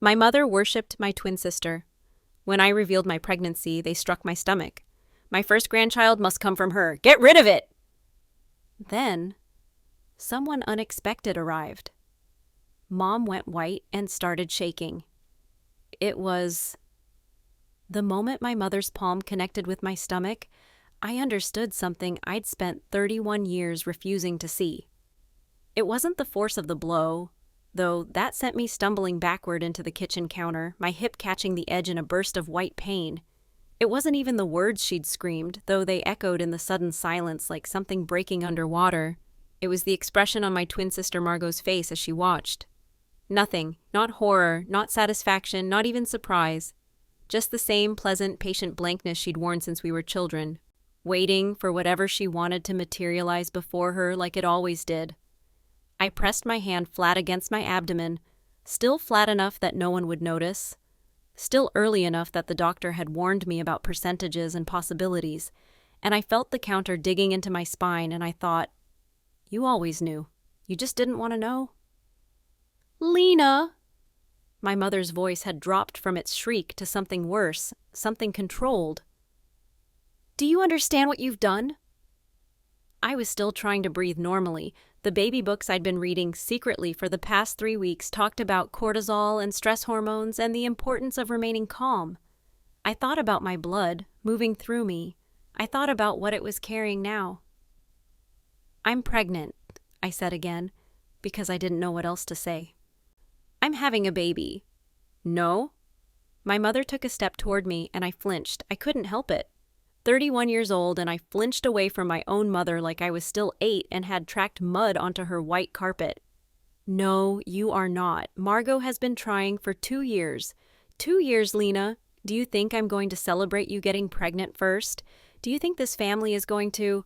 My mother worshipped my twin sister. When I revealed my pregnancy, they struck my stomach. My first grandchild must come from her. Get rid of it! Then, someone unexpected arrived. Mom went white and started shaking. It was... The moment my mother's palm connected with my stomach, I understood something I'd spent 31 years refusing to see. It wasn't the force of the blow, though that sent me stumbling backward into the kitchen counter, my hip catching the edge in a burst of white pain. It wasn't even the words she'd screamed, though they echoed in the sudden silence like something breaking underwater. It was the expression on my twin sister Margot's face as she watched. Nothing, not horror, not satisfaction, not even surprise. Just the same pleasant, patient blankness she'd worn since we were children, waiting for whatever she wanted to materialize before her like it always did. I pressed my hand flat against my abdomen, still flat enough that no one would notice, still early enough that the doctor had warned me about percentages and possibilities, and I felt the counter digging into my spine, and I thought, you always knew. You just didn't want to know. Lena! My mother's voice had dropped from its shriek to something worse, something controlled. Do you understand what you've done? I was still trying to breathe normally. The baby books I'd been reading secretly for the past 3 weeks talked about cortisol and stress hormones and the importance of remaining calm. I thought about my blood moving through me. I thought about what it was carrying now. I'm pregnant, I said again, because I didn't know what else to say. I'm having a baby. No? My mother took a step toward me and I flinched. I couldn't help it. 31 years old, and I flinched away from my own mother like I was still 8 and had tracked mud onto her white carpet. No, you are not. Margot has been trying for 2 years. 2 years, Lena. Do you think I'm going to celebrate you getting pregnant first? Do you think this family is going to...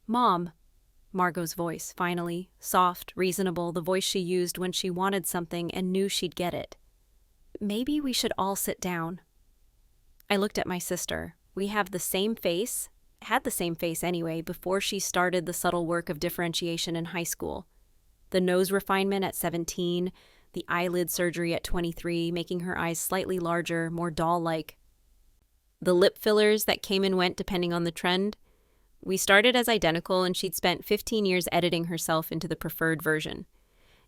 Mom. Margot's voice, finally, soft, reasonable, the voice she used when she wanted something and knew she'd get it. Maybe we should all sit down. I looked at my sister. We have the same face, had the same face anyway, before she started the subtle work of differentiation in high school. The nose refinement at 17, the eyelid surgery at 23, making her eyes slightly larger, more doll-like. The lip fillers that came and went depending on the trend. We started as identical, and she'd spent 15 years editing herself into the preferred version.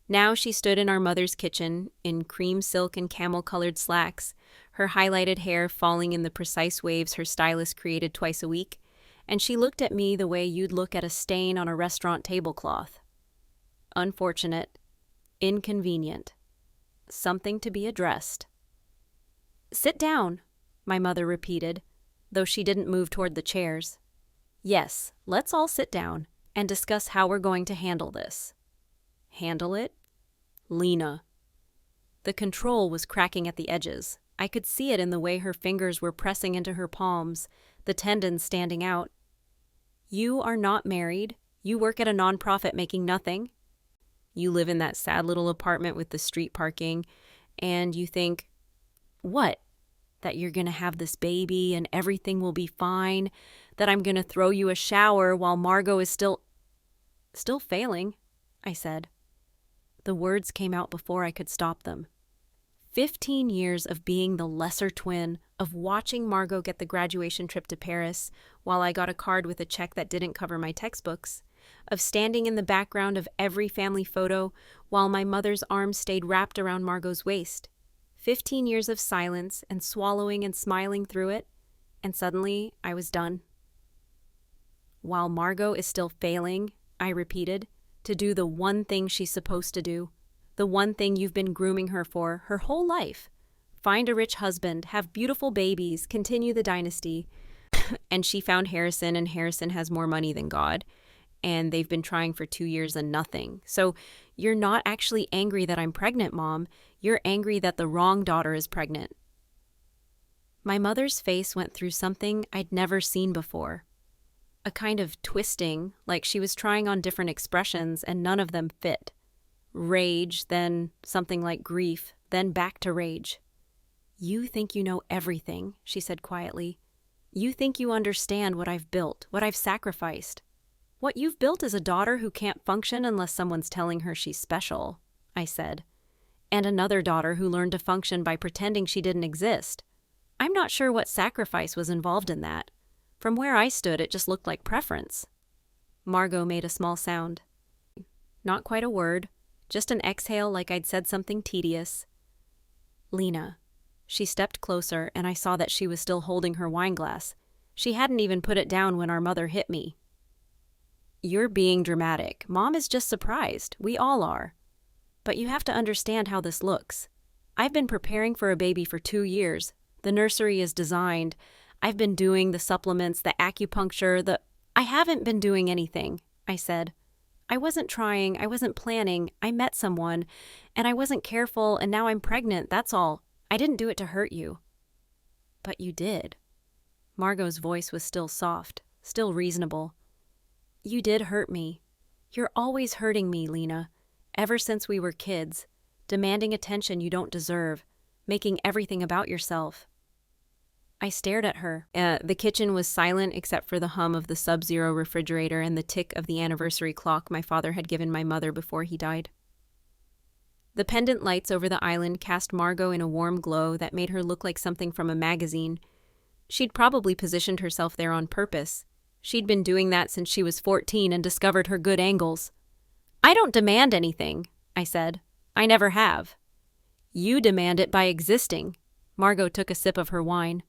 Now she stood in our mother's kitchen, in cream silk and camel-colored slacks, her highlighted hair falling in the precise waves her stylist created twice a week, and she looked at me the way you'd look at a stain on a restaurant tablecloth. Unfortunate. Inconvenient. Something to be addressed. Sit down, my mother repeated, though she didn't move toward the chairs. Yes, let's all sit down and discuss how we're going to handle this. Handle it? Lena. The control was cracking at the edges. I could see it in the way her fingers were pressing into her palms, the tendons standing out. You are not married. You work at a nonprofit making nothing. You live in that sad little apartment with the street parking, and you think, what? That you're going to have this baby and everything will be fine, that I'm going to throw you a shower while Margot is still failing, I said. The words came out before I could stop them. 15 years of being the lesser twin, of watching Margot get the graduation trip to Paris while I got a card with a check that didn't cover my textbooks, of standing in the background of every family photo while my mother's arms stayed wrapped around Margot's waist. 15 years of silence and swallowing and smiling through it, and suddenly I was done. While Margot is still failing, I repeated, to do the one thing she's supposed to do, the one thing you've been grooming her for her whole life. Find a rich husband, have beautiful babies, continue the dynasty. And she found Harrison, and Harrison has more money than God. And they've been trying for 2 years and nothing. So you're not actually angry that I'm pregnant, Mom. You're angry that the wrong daughter is pregnant. My mother's face went through something I'd never seen before. A kind of twisting, like she was trying on different expressions and none of them fit. Rage, then something like grief, then back to rage. You think you know everything, she said quietly. You think you understand what I've built, what I've sacrificed. What you've built is a daughter who can't function unless someone's telling her she's special, I said. and another daughter who learned to function by pretending she didn't exist. I'm not sure what sacrifice was involved in that. From where I stood, it just looked like preference. Margot made a small sound. Not quite a word, just an exhale like I'd said something tedious. Lena. She stepped closer, and I saw that she was still holding her wineglass. She hadn't even put it down when our mother hit me. You're being dramatic. Mom is just surprised. We all are. But you have to understand how this looks. I've been preparing for a baby for 2 years. The nursery is designed. I've been doing the supplements, the acupuncture, I haven't been doing anything, I said. I wasn't trying, I wasn't planning, I met someone, and I wasn't careful, and now I'm pregnant, that's all. I didn't do it to hurt you. But you did. Margot's voice was still soft, still reasonable. You did hurt me. You're always hurting me, Lena. Ever since we were kids, demanding attention you don't deserve, making everything about yourself. I stared at her. The kitchen was silent except for the hum of the Sub-Zero refrigerator and the tick of the anniversary clock my father had given my mother before he died. The pendant lights over the island cast Margot in a warm glow that made her look like something from a magazine. She'd probably positioned herself there on purpose. She'd been doing that since she was 14 and discovered her good angles. I don't demand anything, I said. I never have. You demand it by existing. Margot took a sip of her wine.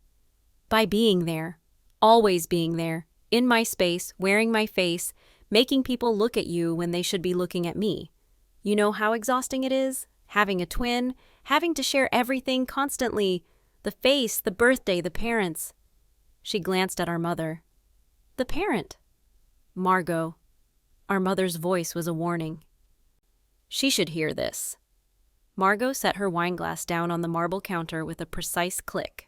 By being there, always being there, in my space, wearing my face, making people look at you when they should be looking at me. You know how exhausting it is? Having a twin, having to share everything constantly. The face, the birthday, the parents. She glanced at our mother. The parent. Margot. Our mother's voice was a warning. She should hear this. Margot set her wineglass down on the marble counter with a precise click.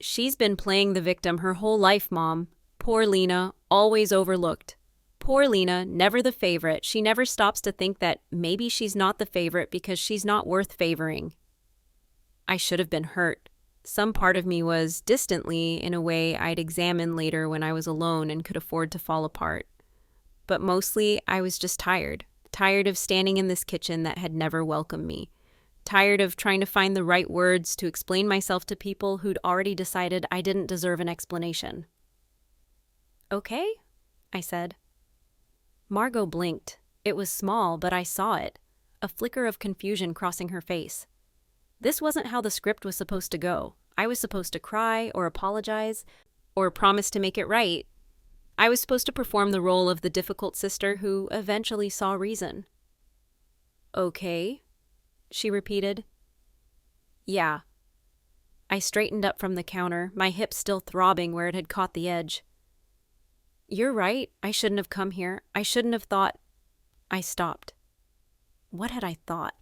She's been playing the victim her whole life, Mom. Poor Lena, always overlooked. Poor Lena, never the favorite. She never stops to think that maybe she's not the favorite because she's not worth favoring. I should have been hurt. Some part of me was, distantly, in a way I'd examine later when I was alone and could afford to fall apart. But mostly, I was just tired. Tired of standing in this kitchen that had never welcomed me. Tired of trying to find the right words to explain myself to people who'd already decided I didn't deserve an explanation. Okay, I said. Margot blinked. It was small, but I saw it. A flicker of confusion crossing her face. This wasn't how the script was supposed to go. I was supposed to cry or apologize or promise to make it right. I was supposed to perform the role of the difficult sister who eventually saw reason. Okay, she repeated. Yeah. I straightened up from the counter, my hips still throbbing where it had caught the edge. You're right. I shouldn't have come here. I shouldn't have thought. I stopped. What had I thought?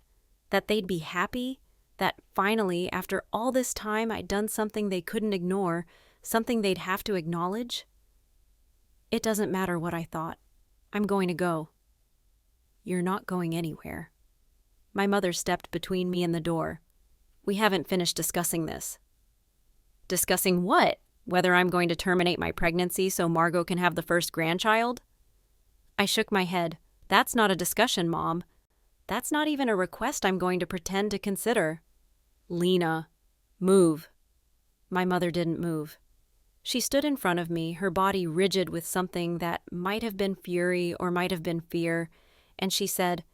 That they'd be happy? That finally, after all this time, I'd done something they couldn't ignore, something they'd have to acknowledge? It doesn't matter what I thought. I'm going to go. You're not going anywhere. My mother stepped between me and the door. We haven't finished discussing this. Discussing what? Whether I'm going to terminate my pregnancy so Margot can have the first grandchild? I shook my head. That's not a discussion, Mom. That's not even a request I'm going to pretend to consider. Lena, move. My mother didn't move. She stood in front of me, her body rigid with something that might have been fury or might have been fear, and she said,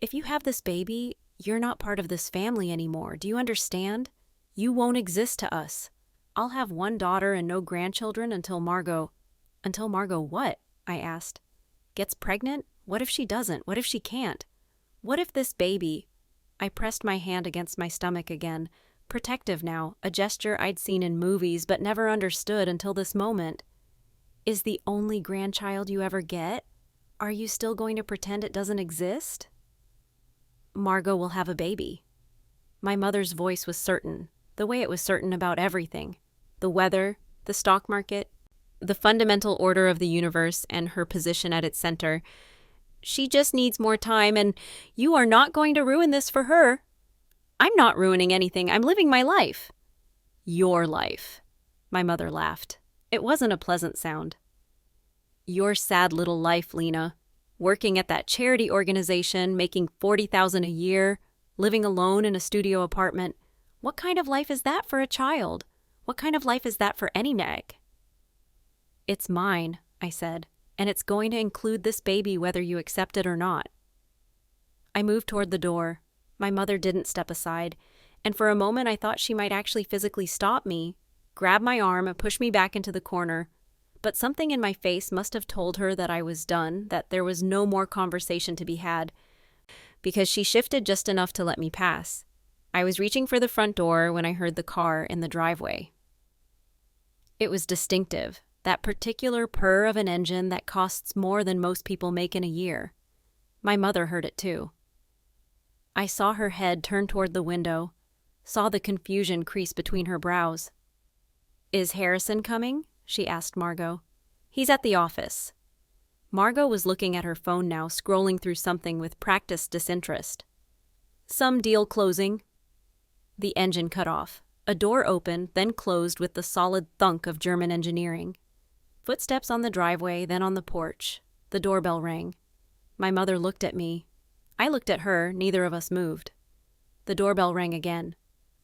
If you have this baby, you're not part of this family anymore. Do you understand? You won't exist to us. I'll have one daughter and no grandchildren until Margot. Until Margot what? I asked. Gets pregnant? What if she doesn't? What if she can't? What if this baby... I pressed my hand against my stomach again, protective now, a gesture I'd seen in movies but never understood until this moment. Is the only grandchild you ever get? Are you still going to pretend it doesn't exist? Margot will have a baby. My mother's voice was certain, the way it was certain about everything. The weather, the stock market, the fundamental order of the universe and her position at its center. She just needs more time, and you are not going to ruin this for her. I'm not ruining anything. I'm living my life. Your life. My mother laughed. It wasn't a pleasant sound. Your sad little life, Lena. Working at that charity organization, making $40,000 a year. Living alone in a studio apartment. What kind of life is that for a child? What kind of life is that for any neg? It's mine, I said, and it's going to include this baby whether you accept it or not. I moved toward the door. My mother didn't step aside, and for a moment I thought she might actually physically stop me, grab my arm and push me back into the corner. But something in my face must have told her that I was done, that there was no more conversation to be had, because she shifted just enough to let me pass. I was reaching for the front door when I heard the car in the driveway. It was distinctive, that particular purr of an engine that costs more than most people make in a year. My mother heard it too. I saw her head turn toward the window, saw the confusion crease between her brows. "Is Harrison coming?" she asked Margot. "He's at the office." Margot was looking at her phone now, scrolling through something with practiced disinterest. "Some deal closing." The engine cut off. A door opened, then closed with the solid thunk of German engineering. Footsteps on the driveway, then on the porch. The doorbell rang. My mother looked at me. I looked at her, neither of us moved. The doorbell rang again.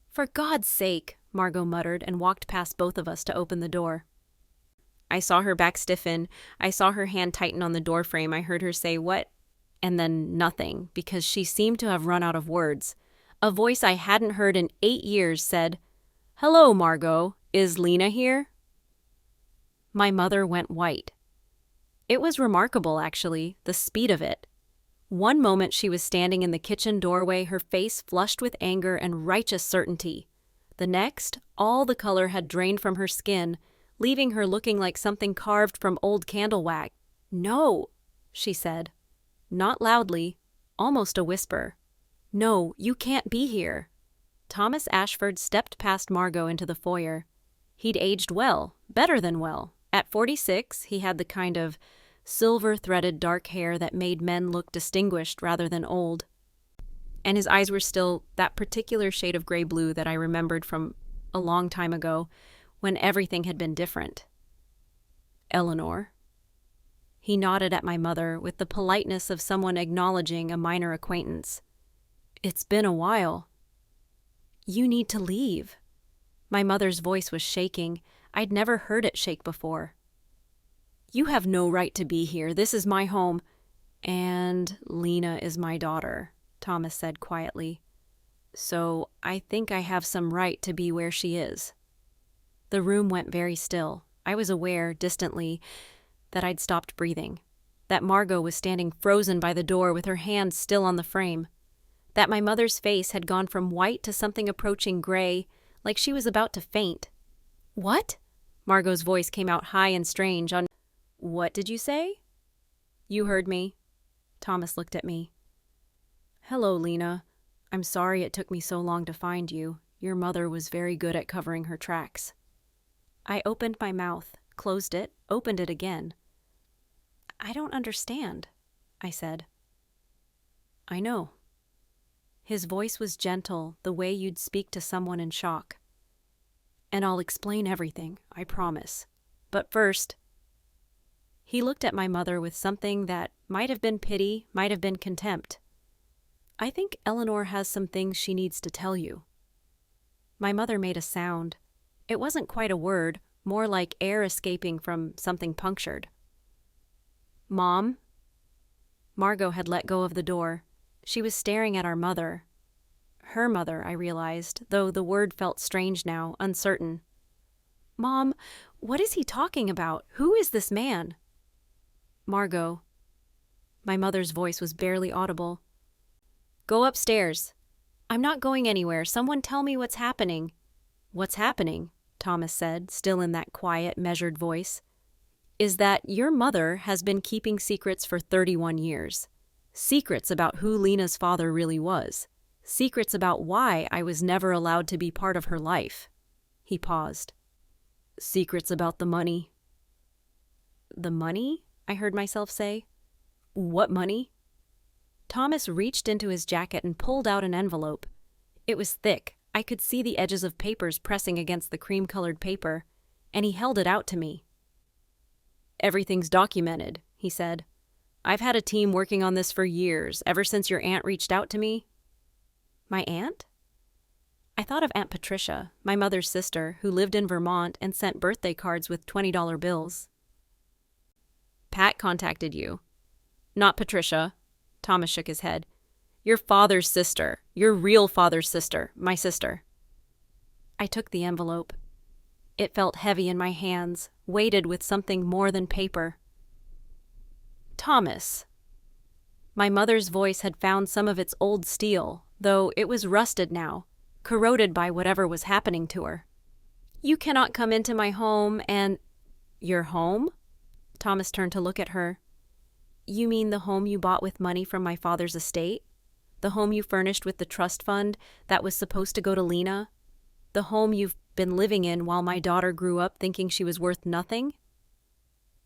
"For God's sake," Margot muttered and walked past both of us to open the door. I saw her back stiffen. I saw her hand tighten on the doorframe. I heard her say, "What?" and then nothing, because she seemed to have run out of words. A voice I hadn't heard in 8 years said, "Hello, Margot. Is Lena here?" My mother went white. It was remarkable, actually, the speed of it. One moment she was standing in the kitchen doorway, her face flushed with anger and righteous certainty. The next, all the color had drained from her skin, leaving her looking like something carved from old candle wax. "No," she said. Not loudly, almost a whisper. "No, you can't be here." Thomas Ashford stepped past Margot into the foyer. He'd aged well, better than well. At 46, he had the kind of silver-threaded dark hair that made men look distinguished rather than old. And his eyes were still that particular shade of gray-blue that I remembered from a long time ago, when everything had been different. "Eleanor." He nodded at my mother with the politeness of someone acknowledging a minor acquaintance. "It's been a while." "You need to leave." My mother's voice was shaking. I'd never heard it shake before. "You have no right to be here. This is my home. And Lena is my daughter," Thomas said quietly. "So I think I have some right to be where she is." The room went very still. I was aware, distantly, that I'd stopped breathing. That Margot was standing frozen by the door with her hands still on the frame. That my mother's face had gone from white to something approaching gray, like she was about to faint. "What?" Margot's voice came out high and strange. "What did you say?" "You heard me." Thomas looked at me. "Hello, Lena. I'm sorry it took me so long to find you. Your mother was very good at covering her tracks." I opened my mouth, closed it, opened it again. "I don't understand," I said. "I know." His voice was gentle, the way you'd speak to someone in shock. "And I'll explain everything, I promise. But first..." He looked at my mother with something that might have been pity, might have been contempt. "I think Eleanor has some things she needs to tell you." My mother made a sound. It wasn't quite a word, more like air escaping from something punctured. "Mom?" Margot had let go of the door. She was staring at our mother. Her mother, I realized, though the word felt strange now, uncertain. "Mom, what is he talking about? Who is this man?" "Margot." My mother's voice was barely audible. "Go upstairs." "I'm not going anywhere. Someone tell me what's happening." "What's happening?" Thomas said, still in that quiet, measured voice, "is that your mother has been keeping secrets for 31 years. Secrets about who Lena's father really was. Secrets about why I was never allowed to be part of her life." He paused. "Secrets about the money." "The money?" I heard myself say. "What money?" Thomas reached into his jacket and pulled out an envelope. It was thick. I could see the edges of papers pressing against the cream-colored paper, and he held it out to me. "Everything's documented," he said. "I've had a team working on this for years, ever since your aunt reached out to me." My aunt? I thought of Aunt Patricia, my mother's sister, who lived in Vermont and sent birthday cards with $20 bills. Pat contacted you. Not Patricia. Thomas shook his head. Your father's sister. Your real father's sister. My sister. I took the envelope. It felt heavy in my hands, weighted with something more than paper. Thomas. My mother's voice had found some of its old steel, though it was rusted now, corroded by whatever was happening to her. You cannot come into my home and— Your home? Thomas turned to look at her. You mean the home you bought with money from my father's estate? The home you furnished with the trust fund that was supposed to go to Lena? The home you've been living in while my daughter grew up thinking she was worth nothing?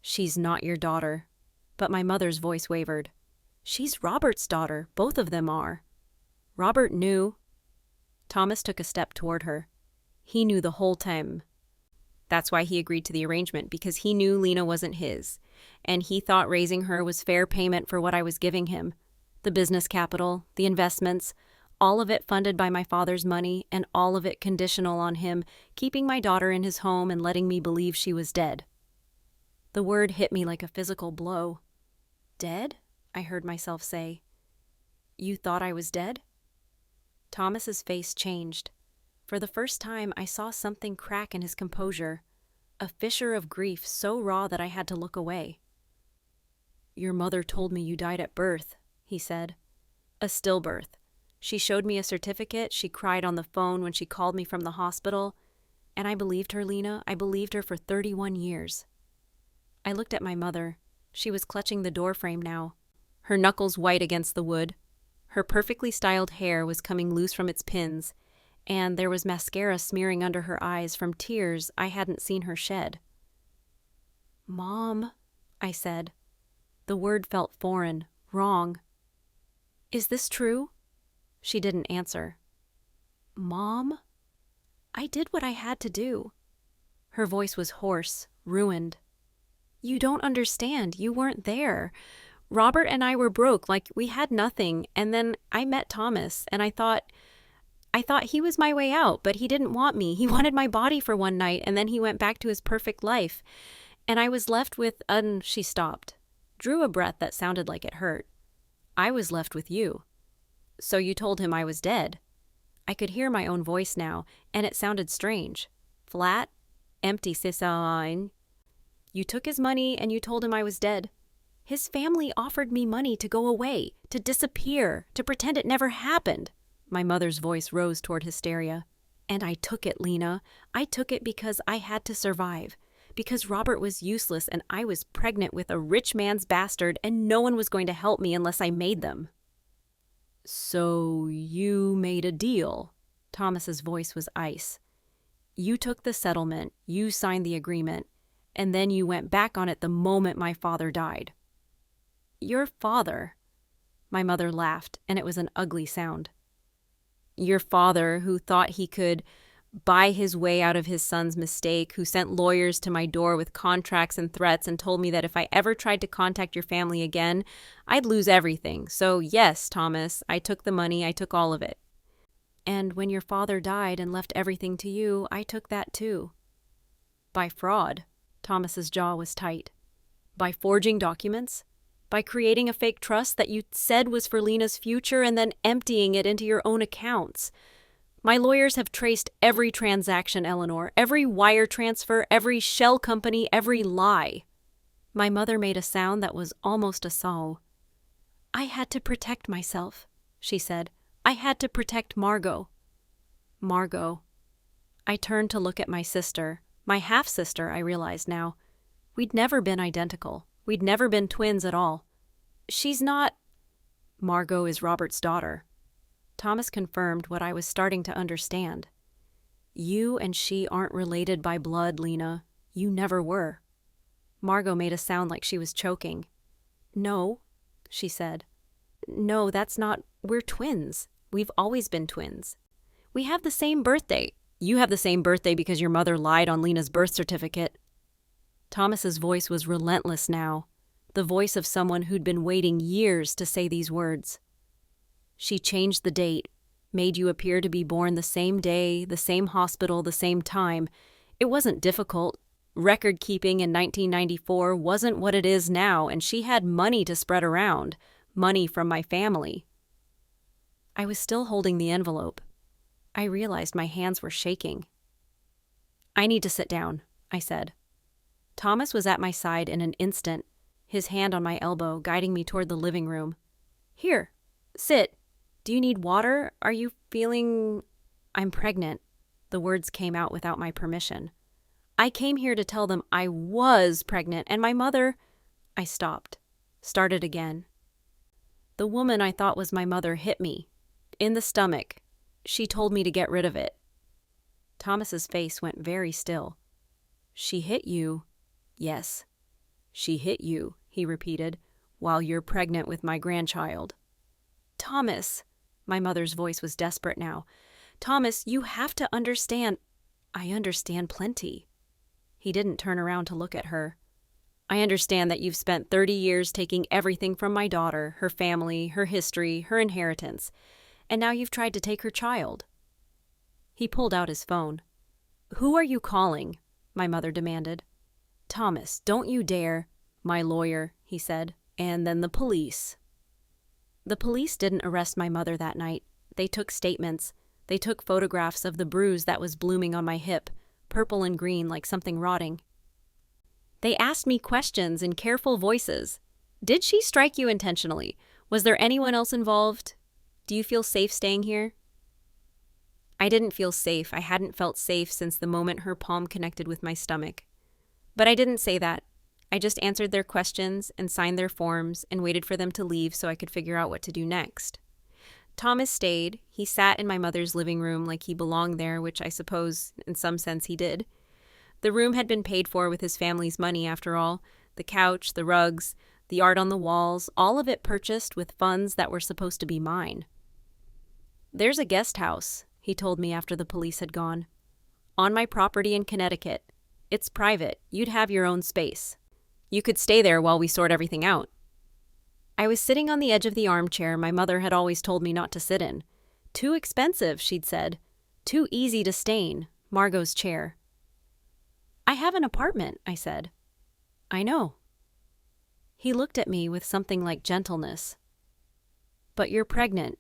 She's not your daughter. But my mother's voice wavered. She's Robert's daughter. Both of them are. Robert knew. Thomas took a step toward her. He knew the whole time. That's why he agreed to the arrangement, because he knew Lena wasn't his, and he thought raising her was fair payment for what I was giving him. The business capital, the investments, all of it funded by my father's money, and all of it conditional on him keeping my daughter in his home and letting me believe she was dead. The word hit me like a physical blow. Dead? I heard myself say. You thought I was dead? Thomas's face changed. For the first time, I saw something crack in his composure, a fissure of grief so raw that I had to look away. Your mother told me you died at birth, he said. A stillbirth. She showed me a certificate. She cried on the phone when she called me from the hospital. And I believed her, Lena. I believed her for 31 years. I looked at my mother. She was clutching the doorframe now, her knuckles white against the wood. Her perfectly styled hair was coming loose from its pins, and there was mascara smearing under her eyes from tears I hadn't seen her shed. Mom, I said. The word felt foreign, wrong. Is this true? She didn't answer. Mom? I did what I had to do. Her voice was hoarse, ruined. You don't understand. You weren't there. Robert and I were broke, like we had nothing, and then I met Thomas, and I thought he was my way out, but he didn't want me. He wanted my body for one night, and then he went back to his perfect life. And I was left with— she stopped, drew a breath that sounded like it hurt. I was left with you. So you told him I was dead. I could hear my own voice now, and it sounded strange. Flat, empty, Céline. You took his money and you told him I was dead. His family offered me money to go away, to disappear, to pretend it never happened. My mother's voice rose toward hysteria. And I took it, Lena. I took it because I had to survive. Because Robert was useless and I was pregnant with a rich man's bastard and no one was going to help me unless I made them. So you made a deal. Thomas's voice was ice. You took the settlement, you signed the agreement, and then you went back on it the moment my father died. Your father? My mother laughed, and it was an ugly sound. Your father, who thought he could buy his way out of his son's mistake, who sent lawyers to my door with contracts and threats and told me that if I ever tried to contact your family again, I'd lose everything. So yes, Thomas, I took the money, I took all of it. And when your father died and left everything to you, I took that too. By fraud. Thomas's jaw was tight. By forging documents? By creating a fake trust that you said was for Lena's future and then emptying it into your own accounts. My lawyers have traced every transaction, Eleanor, every wire transfer, every shell company, every lie. My mother made a sound that was almost a sob. I had to protect myself, she said. I had to protect Margot. Margot. I turned to look at my sister. My half-sister, I realized now. We'd never been identical. We'd never been twins at all. She's not— Margot is Robert's daughter. Thomas confirmed what I was starting to understand. You and she aren't related by blood, Lena. You never were. Margot made a sound like she was choking. No, she said. No, that's not— We're twins. We've always been twins. We have the same birthday. You have the same birthday because your mother lied on Lena's birth certificate. Thomas's voice was relentless now, the voice of someone who'd been waiting years to say these words. She changed the date. made you appear to be born the same day, the same hospital, the same time. It wasn't difficult. Record keeping in 1994 wasn't what it is now, and she had money to spread around, money from my family. I was still holding the envelope. I realized my hands were shaking. I need to sit down, I said. Thomas was at my side in an instant, his hand on my elbow, guiding me toward the living room. Here, sit. Do you need water? Are you feeling... I'm pregnant. The words came out without my permission. I came here to tell them I was pregnant, and my mother... I stopped. Started again. The woman I thought was my mother hit me. In the stomach. She told me to get rid of it. Thomas's face went very still. She hit you? Yes. She hit you, he repeated, while you're pregnant with my grandchild. Thomas, my mother's voice was desperate now. Thomas, you have to understand. I understand plenty. He didn't turn around to look at her. I understand that you've spent 30 years taking everything from my daughter, her family, her history, her inheritance, and now you've tried to take her child. He pulled out his phone. Who are you calling? My mother demanded. Thomas, don't you dare. My lawyer, he said, and then the police. The police didn't arrest my mother that night. They took statements. They took photographs of the bruise that was blooming on my hip, purple and green like something rotting. They asked me questions in careful voices. Did she strike you intentionally? Was there anyone else involved? Do you feel safe staying here? I didn't feel safe. I hadn't felt safe since the moment her palm connected with my stomach. But I didn't say that. I just answered their questions and signed their forms and waited for them to leave so I could figure out what to do next. Thomas stayed. He sat in my mother's living room like he belonged there, which I suppose, in some sense, he did. The room had been paid for with his family's money, after all. The couch, the rugs, the art on the walls, all of it purchased with funds that were supposed to be mine. There's a guest house, he told me after the police had gone. On my property in Connecticut. It's private. You'd have your own space. You could stay there while we sort everything out. I was sitting on the edge of the armchair my mother had always told me not to sit in. Too expensive, she'd said. Too easy to stain. Margot's chair. I have an apartment, I said. I know. He looked at me with something like gentleness. But you're pregnant,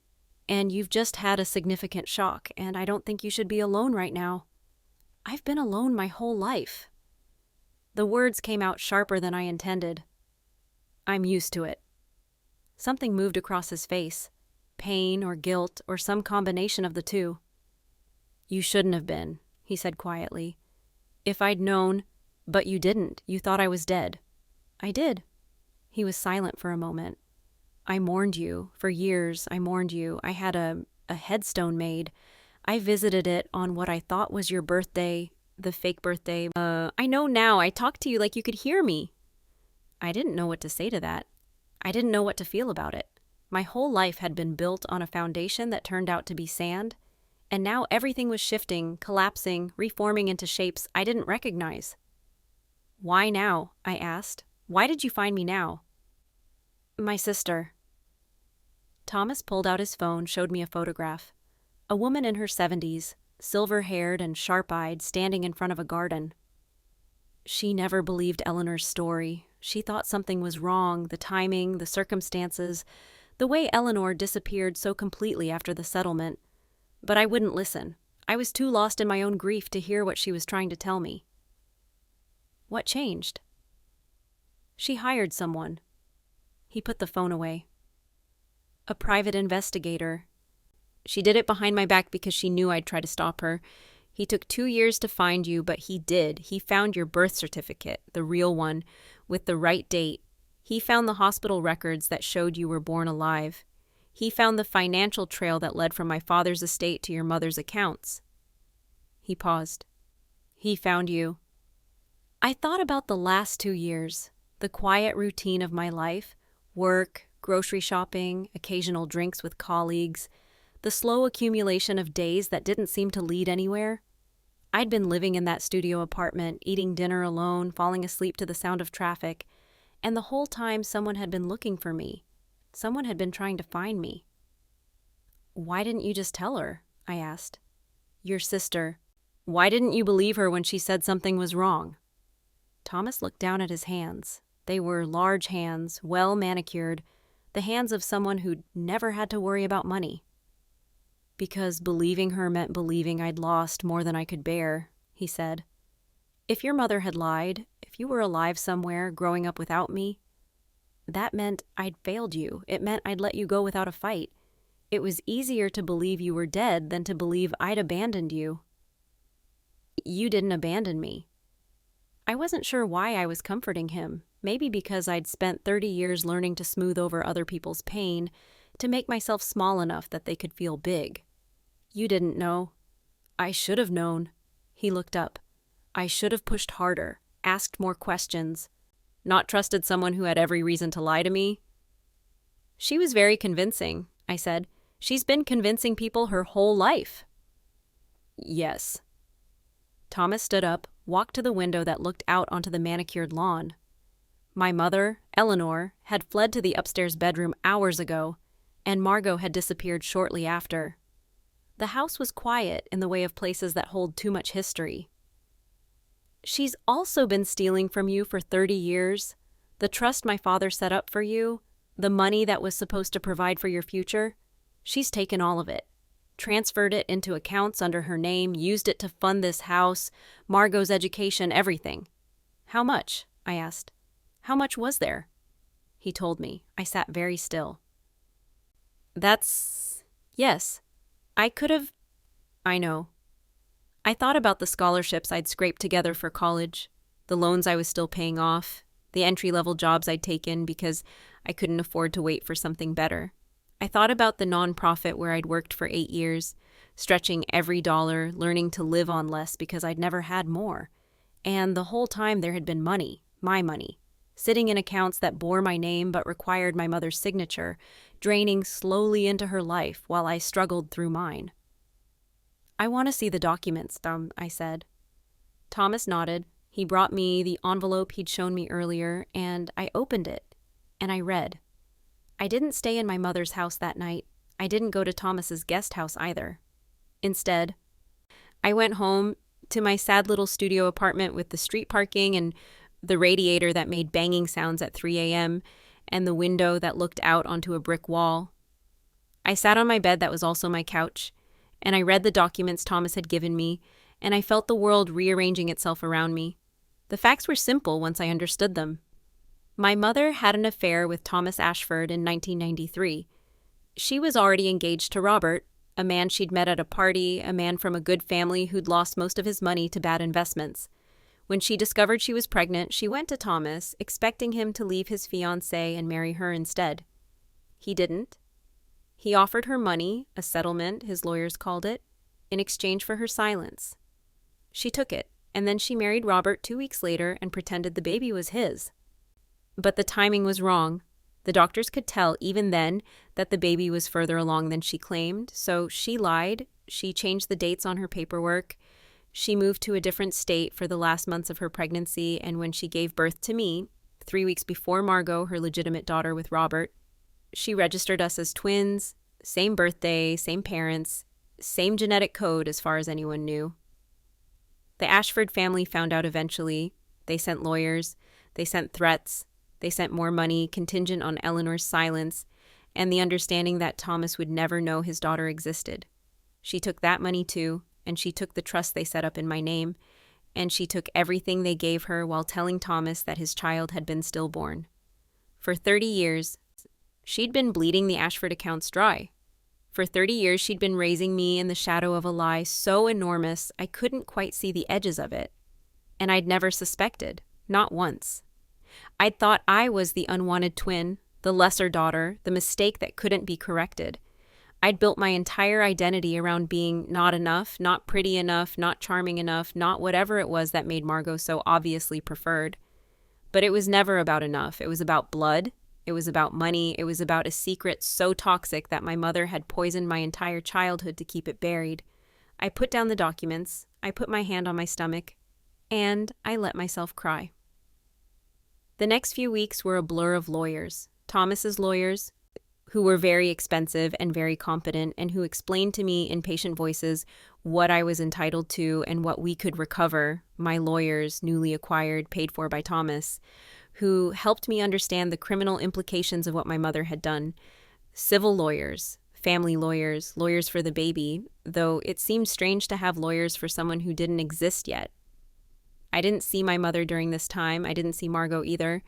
and you've just had a significant shock, and I don't think you should be alone right now. I've been alone my whole life. The words came out sharper than I intended. I'm used to it. Something moved across his face. Pain or guilt or some combination of the two. You shouldn't have been, he said quietly. If I'd known, but you didn't. You thought I was dead. I did. He was silent for a moment. I mourned you. For years, I mourned you. I had a headstone made. I visited it on what I thought was your birthday, the fake birthday. I know now. I talked to you like you could hear me. I didn't know what to say to that. I didn't know what to feel about it. My whole life had been built on a foundation that turned out to be sand, and now everything was shifting, collapsing, reforming into shapes I didn't recognize. Why now? I asked. Why did you find me now? My sister. Thomas pulled out his phone, showed me a photograph. A woman in her 70s, silver-haired and sharp-eyed, standing in front of a garden. She never believed Eleanor's story. She thought something was wrong, the timing, the circumstances, the way Eleanor disappeared so completely after the settlement. But I wouldn't listen. I was too lost in my own grief to hear what she was trying to tell me. What changed? She hired someone. He put the phone away. A private investigator. She did it behind my back because she knew I'd try to stop her. He took 2 years to find you, but he did. He found your birth certificate, the real one, with the right date. He found the hospital records that showed you were born alive. He found the financial trail that led from my father's estate to your mother's accounts. He paused. He found you. I thought about the last 2 years, the quiet routine of my life, work, grocery shopping, occasional drinks with colleagues, the slow accumulation of days that didn't seem to lead anywhere. I'd been living in that studio apartment, eating dinner alone, falling asleep to the sound of traffic, and the whole time someone had been looking for me. Someone had been trying to find me. Why didn't you just tell her? I asked. Your sister. Why didn't you believe her when she said something was wrong? Thomas looked down at his hands. They were large hands, well manicured, the hands of someone who'd never had to worry about money. Because believing her meant believing I'd lost more than I could bear, he said. If your mother had lied, if you were alive somewhere, growing up without me, that meant I'd failed you. It meant I'd let you go without a fight. It was easier to believe you were dead than to believe I'd abandoned you. You didn't abandon me. I wasn't sure why I was comforting him, maybe because I'd spent 30 years learning to smooth over other people's pain, to make myself small enough that they could feel big. You didn't know. I should have known. He looked up. I should have pushed harder, asked more questions, not trusted someone who had every reason to lie to me. She was very convincing, I said. She's been convincing people her whole life. Yes. Thomas stood up, walked to the window that looked out onto the manicured lawn. My mother, Eleanor, had fled to the upstairs bedroom hours ago, and Margot had disappeared shortly after. The house was quiet in the way of places that hold too much history. She's also been stealing from you for 30 years. The trust my father set up for you, the money that was supposed to provide for your future, she's taken all of it, transferred it into accounts under her name, used it to fund this house, Margot's education, everything. How much? I asked. How much was there? He told me. I sat very still. Yes. I could have... I know. I thought about the scholarships I'd scraped together for college, the loans I was still paying off, the entry-level jobs I'd taken because I couldn't afford to wait for something better. I thought about the nonprofit where I'd worked for 8 years, stretching every dollar, learning to live on less because I'd never had more. And the whole time there had been money, my money, sitting in accounts that bore my name but required my mother's signature, draining slowly into her life while I struggled through mine. I want to see the documents, I said. Thomas nodded. He brought me the envelope he'd shown me earlier, and I opened it, and I read. I didn't stay in my mother's house that night. I didn't go to Thomas's guest house either. Instead, I went home to my sad little studio apartment with the street parking and the radiator that made banging sounds at 3 a.m. and the window that looked out onto a brick wall. I sat on my bed that was also my couch, and I read the documents Thomas had given me, and I felt the world rearranging itself around me. The facts were simple once I understood them. My mother had an affair with Thomas Ashford in 1993. She was already engaged to Robert, a man she'd met at a party, a man from a good family who'd lost most of his money to bad investments. When she discovered she was pregnant, she went to Thomas, expecting him to leave his fiancée and marry her instead. He didn't. He offered her money, a settlement, his lawyers called it, in exchange for her silence. She took it, and then she married Robert 2 weeks later and pretended the baby was his. But the timing was wrong. The doctors could tell even then that the baby was further along than she claimed, so she lied. She changed the dates on her paperwork. She moved to a different state for the last months of her pregnancy, and when she gave birth to me, 3 weeks before Margot, her legitimate daughter with Robert, she registered us as twins, same birthday, same parents, same genetic code as far as anyone knew. The Ashford family found out eventually. They sent lawyers, they sent threats, they sent more money contingent on Eleanor's silence and the understanding that Thomas would never know his daughter existed. She took that money too, and she took the trust they set up in my name, and she took everything they gave her while telling Thomas that his child had been stillborn. For 30 years, she'd been bleeding the Ashford accounts dry. For 30 years, she'd been raising me in the shadow of a lie so enormous I couldn't quite see the edges of it. And I'd never suspected, not once. I'd thought I was the unwanted twin, the lesser daughter, the mistake that couldn't be corrected. I'd built my entire identity around being not enough, not pretty enough, not charming enough, not whatever it was that made Margot so obviously preferred. But it was never about enough. It was about blood. It was about money. It was about a secret so toxic that my mother had poisoned my entire childhood to keep it buried. I put down the documents. I put my hand on my stomach. And I let myself cry. The next few weeks were a blur of lawyers. Thomas's lawyers, who were very expensive and very competent, and who explained to me in patient voices what I was entitled to and what we could recover, my lawyers, newly acquired, paid for by Thomas, who helped me understand the criminal implications of what my mother had done. Civil lawyers, family lawyers, lawyers for the baby, though it seemed strange to have lawyers for someone who didn't exist yet. I didn't see my mother during this time. I didn't see Margot either.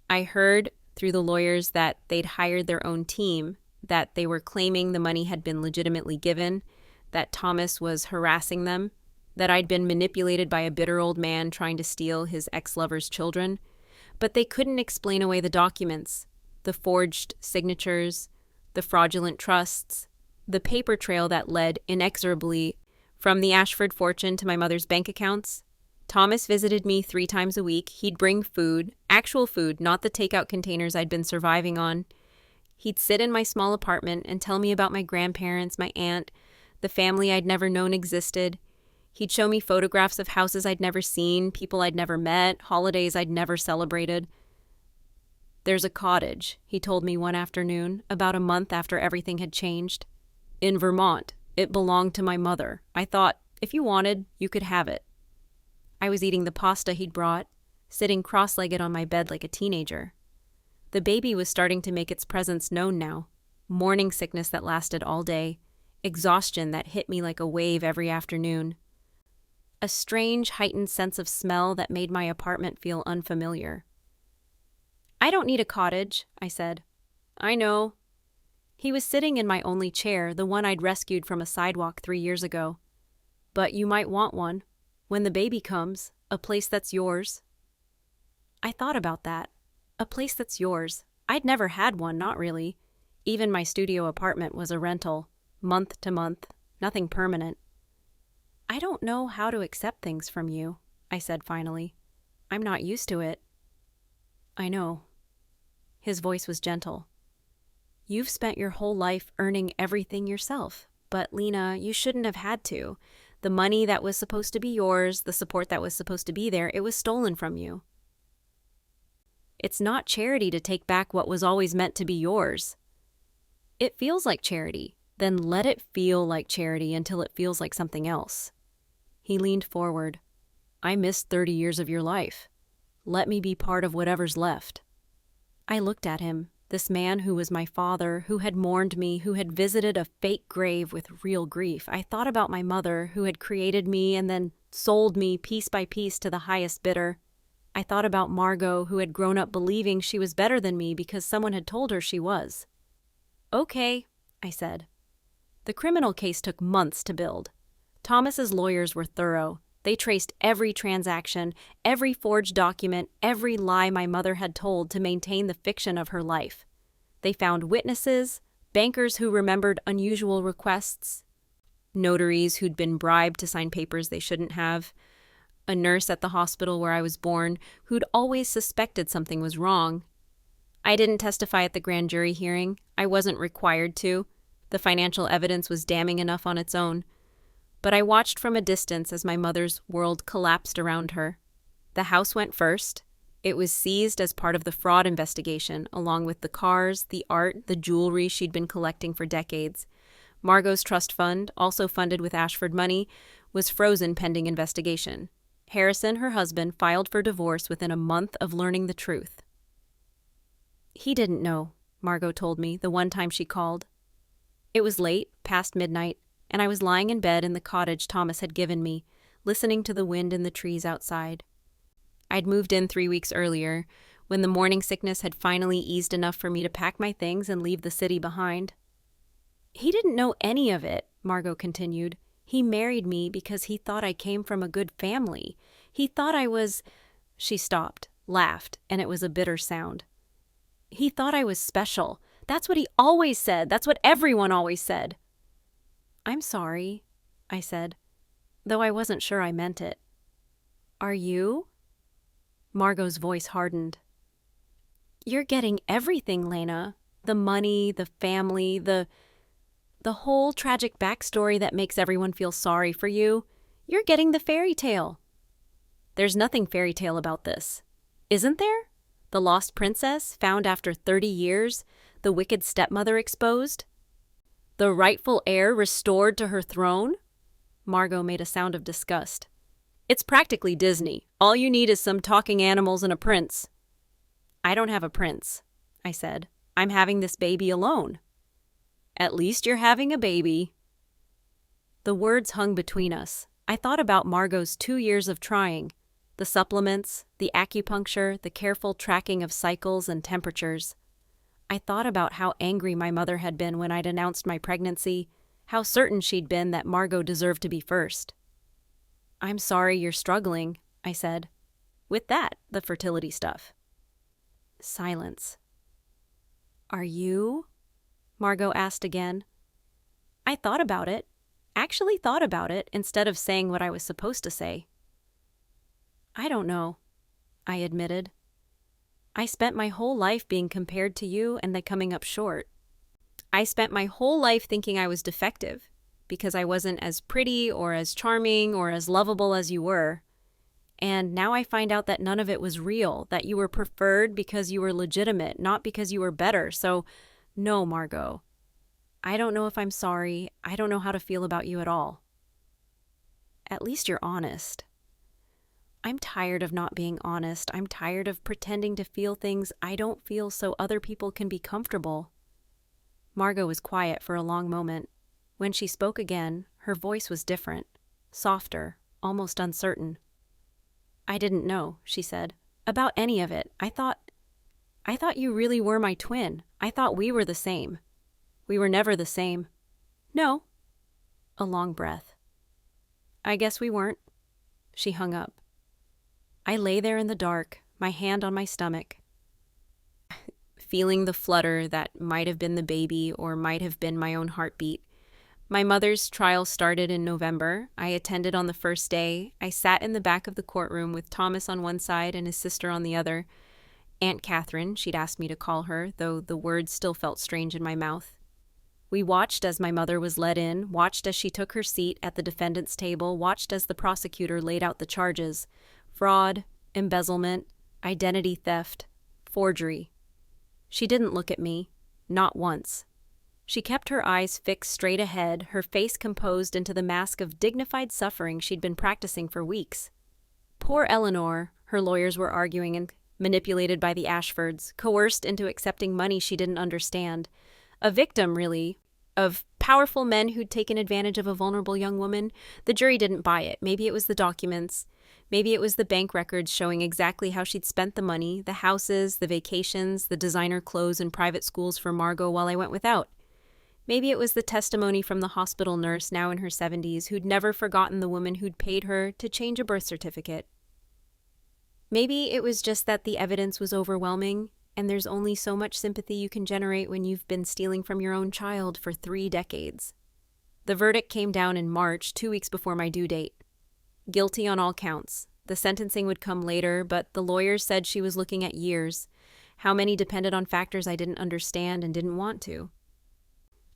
I heard through the lawyers that they'd hired their own team, that they were claiming the money had been legitimately given, that Thomas was harassing them, that I'd been manipulated by a bitter old man trying to steal his ex-lover's children. But they couldn't explain away the documents, the forged signatures, the fraudulent trusts, the paper trail that led inexorably from the Ashford fortune to my mother's bank accounts. Thomas visited me 3 times a week. He'd bring food, actual food, not the takeout containers I'd been surviving on. He'd sit in my small apartment and tell me about my grandparents, my aunt, the family I'd never known existed. He'd show me photographs of houses I'd never seen, people I'd never met, holidays I'd never celebrated. "There's a cottage," he told me one afternoon, about a month after everything had changed. "In Vermont. It belonged to my mother. I thought, if you wanted, you could have it." I was eating the pasta he'd brought, sitting cross-legged on my bed like a teenager. The baby was starting to make its presence known now. Morning sickness that lasted all day. Exhaustion that hit me like a wave every afternoon. A strange, heightened sense of smell that made my apartment feel unfamiliar. "I don't need a cottage," I said. "I know." He was sitting in my only chair, the one I'd rescued from a sidewalk 3 years ago. "But you might want one. When the baby comes, a place that's yours." I thought about that. A place that's yours. I'd never had one, not really. Even my studio apartment was a rental, month to month, nothing permanent. "I don't know how to accept things from you," I said finally. "I'm not used to it." "I know." His voice was gentle. "You've spent your whole life earning everything yourself. But, Lena, you shouldn't have had to. The money that was supposed to be yours, the support that was supposed to be there, it was stolen from you." "It's not charity to take back what was always meant to be yours." "It feels like charity. Then let it feel like charity until it feels like something else." He leaned forward. "I missed 30 years of your life. Let me be part of whatever's left." I looked at him, this man who was my father, who had mourned me, who had visited a fake grave with real grief. I thought about my mother, who had created me and then sold me piece by piece to the highest bidder. I thought about Margot, who had grown up believing she was better than me because someone had told her she was. "Okay," I said. The criminal case took months to build. Thomas's lawyers were thorough. They traced every transaction, every forged document, every lie my mother had told to maintain the fiction of her life. They found witnesses, bankers who remembered unusual requests, notaries who'd been bribed to sign papers they shouldn't have, a nurse at the hospital where I was born who'd always suspected something was wrong. I didn't testify at the grand jury hearing. I wasn't required to. The financial evidence was damning enough on its own. But I watched from a distance as my mother's world collapsed around her. The house went first. It was seized as part of the fraud investigation, along with the cars, the art, the jewelry she'd been collecting for decades. Margot's trust fund, also funded with Ashford money, was frozen pending investigation. Harrison, her husband, filed for divorce within a month of learning the truth. "He didn't know," Margot told me the one time she called. It was late, past midnight, and I was lying in bed in the cottage Thomas had given me, listening to the wind in the trees outside. I'd moved in 3 weeks earlier, when the morning sickness had finally eased enough for me to pack my things and leave the city behind. "He didn't know any of it," Margot continued. "He married me because he thought I came from a good family. He thought I was—" She stopped, laughed, and it was a bitter sound. "He thought I was special. That's what he always said. That's what everyone always said." "I'm sorry," I said, though I wasn't sure I meant it. "Are you?" Margot's voice hardened. "You're getting everything, Lena. The money, the family, the whole tragic backstory that makes everyone feel sorry for you. You're getting the fairy tale." "There's nothing fairy tale about this." "Isn't there? The lost princess, found after 30 years, The wicked stepmother exposed? The rightful heir restored to her throne? Margot made a sound of disgust. It's practically Disney. All you need is some talking animals and a prince. I don't have a prince, I said. I'm having this baby alone. At least you're having a baby. The words hung between us. I thought about Margot's 2 years of trying. The supplements, the acupuncture, the careful tracking of cycles and temperatures. I thought about how angry my mother had been when I'd announced my pregnancy, how certain she'd been that Margot deserved to be first. I'm sorry you're struggling, I said. With that, the fertility stuff. Silence. Are you? Margot asked again. I thought about it. Actually thought about it instead of saying what I was supposed to say. I don't know, I admitted. I spent my whole life being compared to you and then coming up short. I spent my whole life thinking I was defective because I wasn't as pretty or as charming or as lovable as you were. And now I find out that none of it was real, that you were preferred because you were legitimate, not because you were better. So, no, Margot. I don't know if I'm sorry. I don't know how to feel about you at all. At least you're honest. I'm tired of not being honest. I'm tired of pretending to feel things I don't feel so other people can be comfortable. Margot was quiet for a long moment. When she spoke again, her voice was different, softer, almost uncertain. I didn't know, she said, about any of it. I thought you really were my twin. I thought we were the same. We were never the same. No. A long breath. I guess we weren't. She hung up. I lay there in the dark, my hand on my stomach, feeling the flutter that might have been the baby or might have been my own heartbeat. My mother's trial started in November. I attended on the first day. I sat in the back of the courtroom with Thomas on one side and his sister on the other. Aunt Catherine, she'd asked me to call her, though the words still felt strange in my mouth. We watched as my mother was led in, watched as she took her seat at the defendant's table, watched as the prosecutor laid out the charges. Fraud, embezzlement, identity theft, forgery. She didn't look at me, not once. She kept her eyes fixed straight ahead, her face composed into the mask of dignified suffering she'd been practicing for weeks. Poor Eleanor, her lawyers were arguing, and manipulated by the Ashfords, coerced into accepting money she didn't understand. A victim, really, of powerful men who'd taken advantage of a vulnerable young woman. The jury didn't buy it. Maybe it was the documents. Maybe it was the bank records showing exactly how she'd spent the money, the houses, the vacations, the designer clothes and private schools for Margot while I went without. Maybe it was the testimony from the hospital nurse, now in her 70s, who'd never forgotten the woman who'd paid her to change a birth certificate. Maybe it was just that the evidence was overwhelming, and there's only so much sympathy you can generate when you've been stealing from your own child for 3 decades. The verdict came down in March, 2 weeks before my due date. Guilty on all counts. The sentencing would come later, but the lawyers said she was looking at years. How many depended on factors I didn't understand and didn't want to.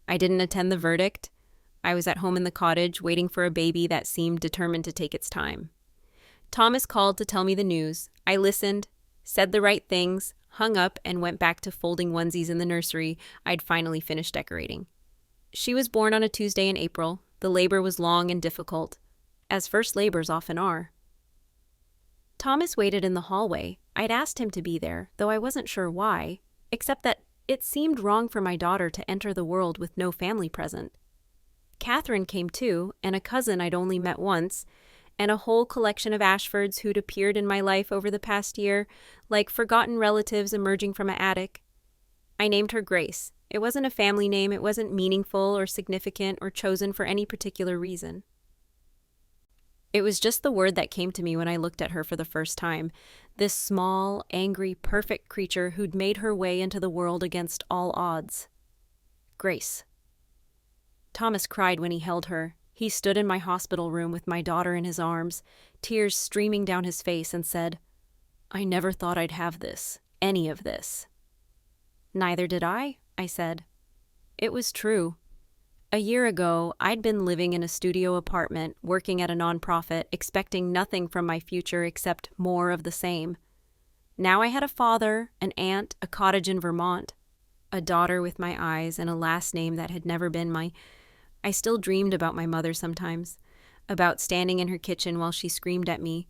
I didn't attend the verdict. I was at home in the cottage, waiting for a baby that seemed determined to take its time. Thomas called to tell me the news. I listened, said the right things, hung up, and went back to folding onesies in the nursery I'd finally finished decorating. She was born on a Tuesday in April. The labor was long and difficult, as first labors often are. Thomas waited in the hallway. I'd asked him to be there, though I wasn't sure why, except that it seemed wrong for my daughter to enter the world with no family present. Catherine came too, and a cousin I'd only met once, and a whole collection of Ashfords who'd appeared in my life over the past year, like forgotten relatives emerging from an attic. I named her Grace. It wasn't a family name, it wasn't meaningful or significant or chosen for any particular reason. It was just the word that came to me when I looked at her for the first time, this small, angry, perfect creature who'd made her way into the world against all odds. Grace. Thomas cried when he held her. He stood in my hospital room with my daughter in his arms, tears streaming down his face, and said, "I never thought I'd have this, any of this." "Neither did I said. It was true. A year ago, I'd been living in a studio apartment, working at a nonprofit, expecting nothing from my future except more of the same. Now I had a father, an aunt, a cottage in Vermont. A daughter with my eyes and a last name that had never been my... I still dreamed about my mother sometimes, about standing in her kitchen while she screamed at me,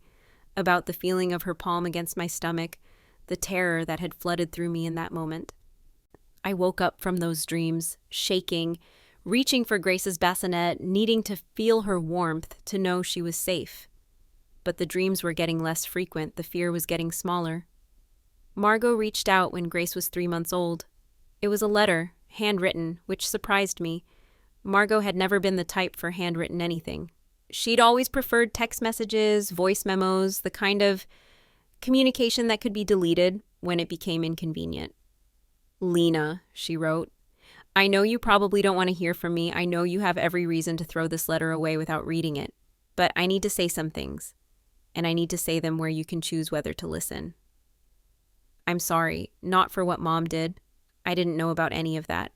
about the feeling of her palm against my stomach, the terror that had flooded through me in that moment. I woke up from those dreams, shaking, reaching for Grace's bassinet, needing to feel her warmth, to know she was safe. But the dreams were getting less frequent, the fear was getting smaller. Margot reached out when Grace was 3 months old. It was a letter, handwritten, which surprised me. Margot had never been the type for handwritten anything. She'd always preferred text messages, voice memos, the kind of communication that could be deleted when it became inconvenient. "Lena," she wrote, "I know you probably don't want to hear from me. I know you have every reason to throw this letter away without reading it. But I need to say some things, and I need to say them where you can choose whether to listen. I'm sorry, not for what Mom did. I didn't know about any of that,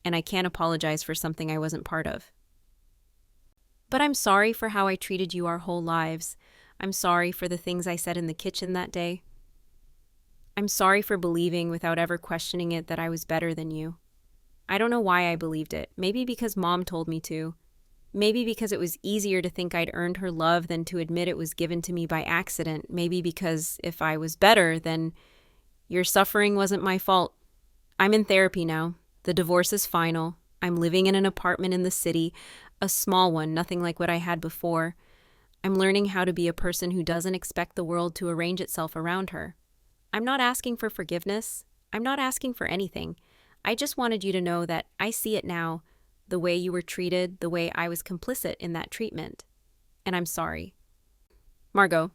and I can't apologize for something I wasn't part of. But I'm sorry for how I treated you our whole lives. I'm sorry for the things I said in the kitchen that day. I'm sorry for believing without ever questioning it that I was better than you. I don't know why I believed it. Maybe because Mom told me to. Maybe because it was easier to think I'd earned her love than to admit it was given to me by accident. Maybe because if I was better, then your suffering wasn't my fault. I'm in therapy now. The divorce is final. I'm living in an apartment in the city, a small one, nothing like what I had before. I'm learning how to be a person who doesn't expect the world to arrange itself around her. I'm not asking for forgiveness. I'm not asking for anything. I just wanted you to know that I see it now, the way you were treated, the way I was complicit in that treatment. And I'm sorry. Margot."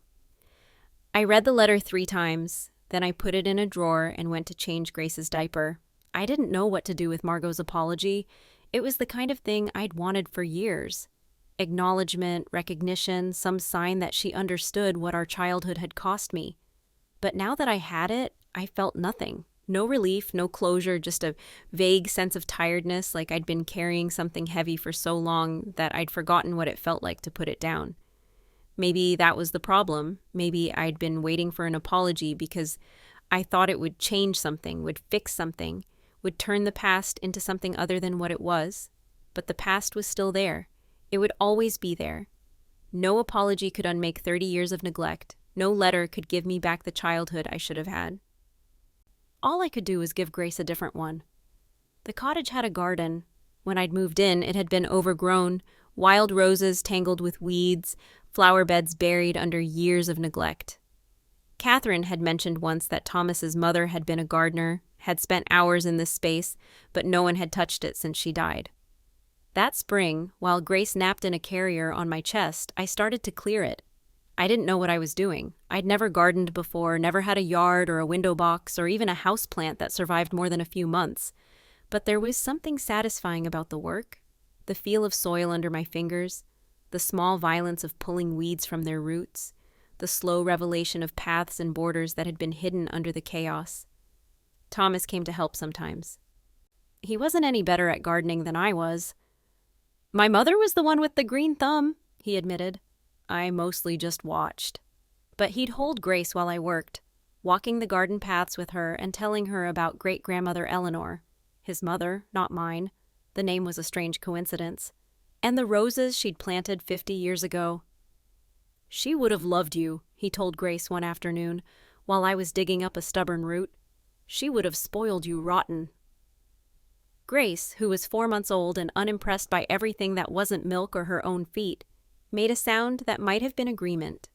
I read the letter 3 times, then I put it in a drawer and went to change Grace's diaper. I didn't know what to do with Margot's apology. It was the kind of thing I'd wanted for years. Acknowledgement, recognition, some sign that she understood what our childhood had cost me. But now that I had it, I felt nothing. No relief, no closure, just a vague sense of tiredness, like I'd been carrying something heavy for so long that I'd forgotten what it felt like to put it down. Maybe that was the problem. Maybe I'd been waiting for an apology because I thought it would change something, would fix something, would turn the past into something other than what it was. But the past was still there. It would always be there. No apology could unmake 30 years of neglect. No letter could give me back the childhood I should have had. All I could do was give Grace a different one. The cottage had a garden. When I'd moved in, it had been overgrown, wild roses tangled with weeds, flower beds buried under years of neglect. Catherine had mentioned once that Thomas's mother had been a gardener, had spent hours in this space, but no one had touched it since she died. That spring, while Grace napped in a carrier on my chest, I started to clear it. I didn't know what I was doing. I'd never gardened before, never had a yard or a window box or even a house plant that survived more than a few months. But there was something satisfying about the work, the feel of soil under my fingers, the small violence of pulling weeds from their roots, the slow revelation of paths and borders that had been hidden under the chaos. Thomas came to help sometimes. He wasn't any better at gardening than I was. "My mother was the one with the green thumb," he admitted. I mostly just watched. But he'd hold Grace while I worked, walking the garden paths with her and telling her about great-grandmother Eleanor, his mother, not mine. The name was a strange coincidence. And the roses she'd planted 50 years ago. "She would have loved you," he told Grace one afternoon, while I was digging up a stubborn root. "She would have spoiled you rotten." Grace, who was 4 months old and unimpressed by everything that wasn't milk or her own feet, made a sound that might have been agreement.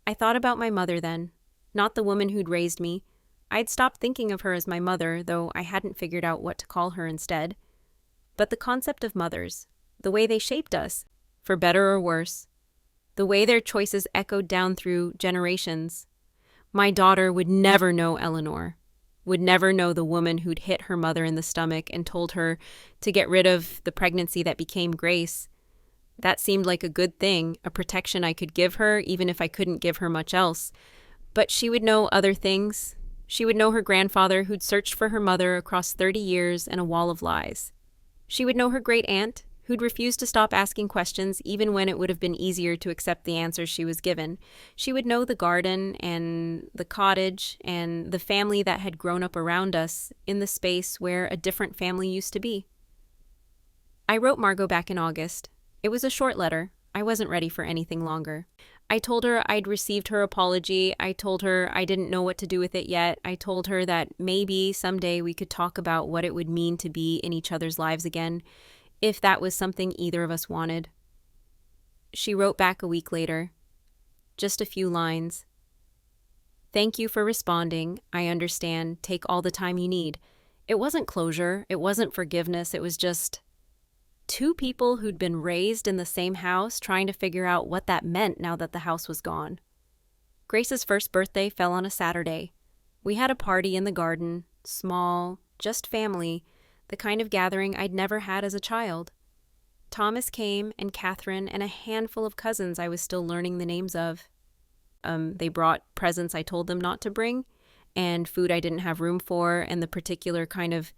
I thought about my mother then, not the woman who'd raised me. I'd stopped thinking of her as my mother, though I hadn't figured out what to call her instead. But the concept of mothers, the way they shaped us, for better or worse, the way their choices echoed down through generations. My daughter would never know Eleanor, would never know the woman who'd hit her mother in the stomach and told her to get rid of the pregnancy that became Grace. That seemed like a good thing, a protection I could give her, even if I couldn't give her much else. But she would know other things. She would know her grandfather who'd searched for her mother across 30 years and a wall of lies. She would know her great-aunt, who'd refused to stop asking questions even when it would have been easier to accept the answers she was given. She would know the garden and the cottage and the family that had grown up around us in the space where a different family used to be. I wrote Margot back in August. It was a short letter. I wasn't ready for anything longer. I told her I'd received her apology. I told her I didn't know what to do with it yet. I told her that maybe someday we could talk about what it would mean to be in each other's lives again, if that was something either of us wanted. She wrote back a week later. Just a few lines. "Thank you for responding. I understand. Take all the time you need." It wasn't closure. It wasn't forgiveness. It was just two people who'd been raised in the same house trying to figure out what that meant now that the house was gone. Grace's first birthday fell on a Saturday. We had a party in the garden, small, just family, the kind of gathering I'd never had as a child. Thomas came, and Catherine, and a handful of cousins I was still learning the names of. They brought presents I told them not to bring, and food I didn't have room for, and the particular kind of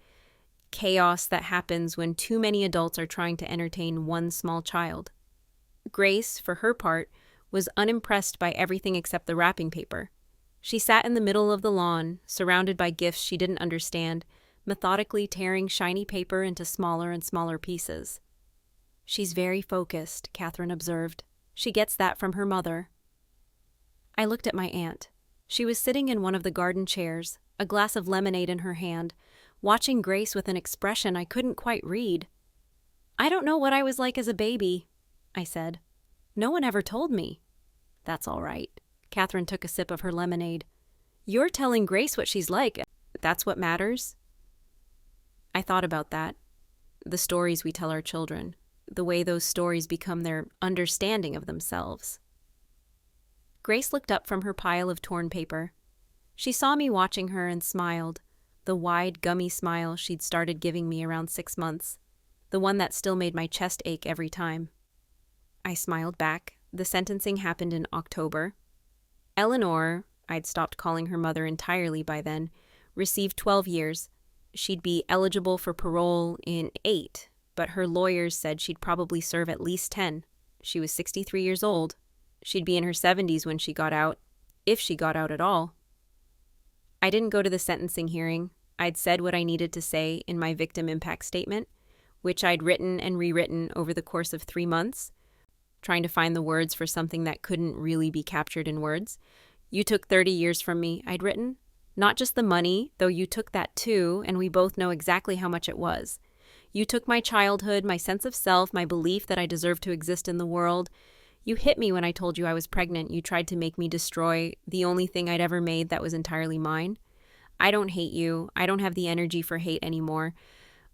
chaos that happens when too many adults are trying to entertain one small child. Grace, for her part, was unimpressed by everything except the wrapping paper. She sat in the middle of the lawn, surrounded by gifts she didn't understand, methodically tearing shiny paper into smaller and smaller pieces. "She's very focused," Catherine observed. "She gets that from her mother." I looked at my aunt. She was sitting in one of the garden chairs, a glass of lemonade in her hand, watching Grace with an expression I couldn't quite read. "I don't know what I was like as a baby," I said. "No one ever told me." "That's all right." Catherine took a sip of her lemonade. "You're telling Grace what she's like. That's what matters." I thought about that. The stories we tell our children. The way those stories become their understanding of themselves. Grace looked up from her pile of torn paper. She saw me watching her and smiled. The wide, gummy smile she'd started giving me around 6 months. The one that still made my chest ache every time. I smiled back. The sentencing happened in October. Eleanor, I'd stopped calling her mother entirely by then, received 12 years. She'd be eligible for parole in 8, but her lawyers said she'd probably serve at least 10. She was 63 years old. She'd be in her 70s when she got out, if she got out at all. I didn't go to the sentencing hearing. I'd said what I needed to say in my victim impact statement, which I'd written and rewritten over the course of 3 months, trying to find the words for something that couldn't really be captured in words. "You took 30 years from me," I'd written. "Not just the money, though you took that too, and we both know exactly how much it was. You took my childhood, my sense of self, my belief that I deserved to exist in the world. You hit me when I told you I was pregnant. You tried to make me destroy the only thing I'd ever made that was entirely mine. I don't hate you. I don't have the energy for hate anymore.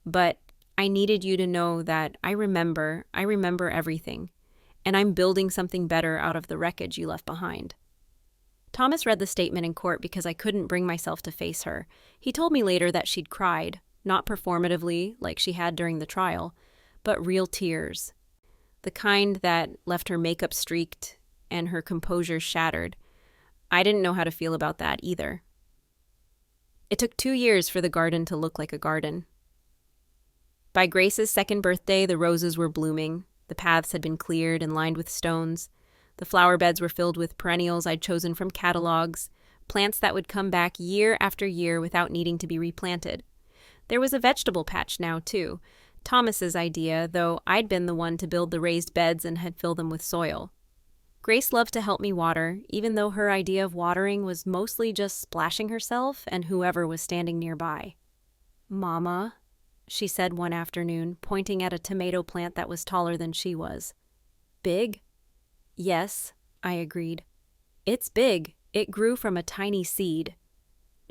But I needed you to know that I remember everything. And I'm building something better out of the wreckage you left behind." Thomas read the statement in court because I couldn't bring myself to face her. He told me later that she'd cried, not performatively like she had during the trial, but real tears. The kind that left her makeup streaked and her composure shattered. I didn't know how to feel about that either. It took 2 years for the garden to look like a garden. By Grace's second birthday, the roses were blooming. The paths had been cleared and lined with stones. The flower beds were filled with perennials I'd chosen from catalogs, plants that would come back year after year without needing to be replanted. There was a vegetable patch now, too. Thomas's idea, though I'd been the one to build the raised beds and had filled them with soil. Grace loved to help me water, even though her idea of watering was mostly just splashing herself and whoever was standing nearby. "Mama," she said one afternoon, pointing at a tomato plant that was taller than she was. "Big?" "Yes," I agreed. "It's big. It grew from a tiny seed."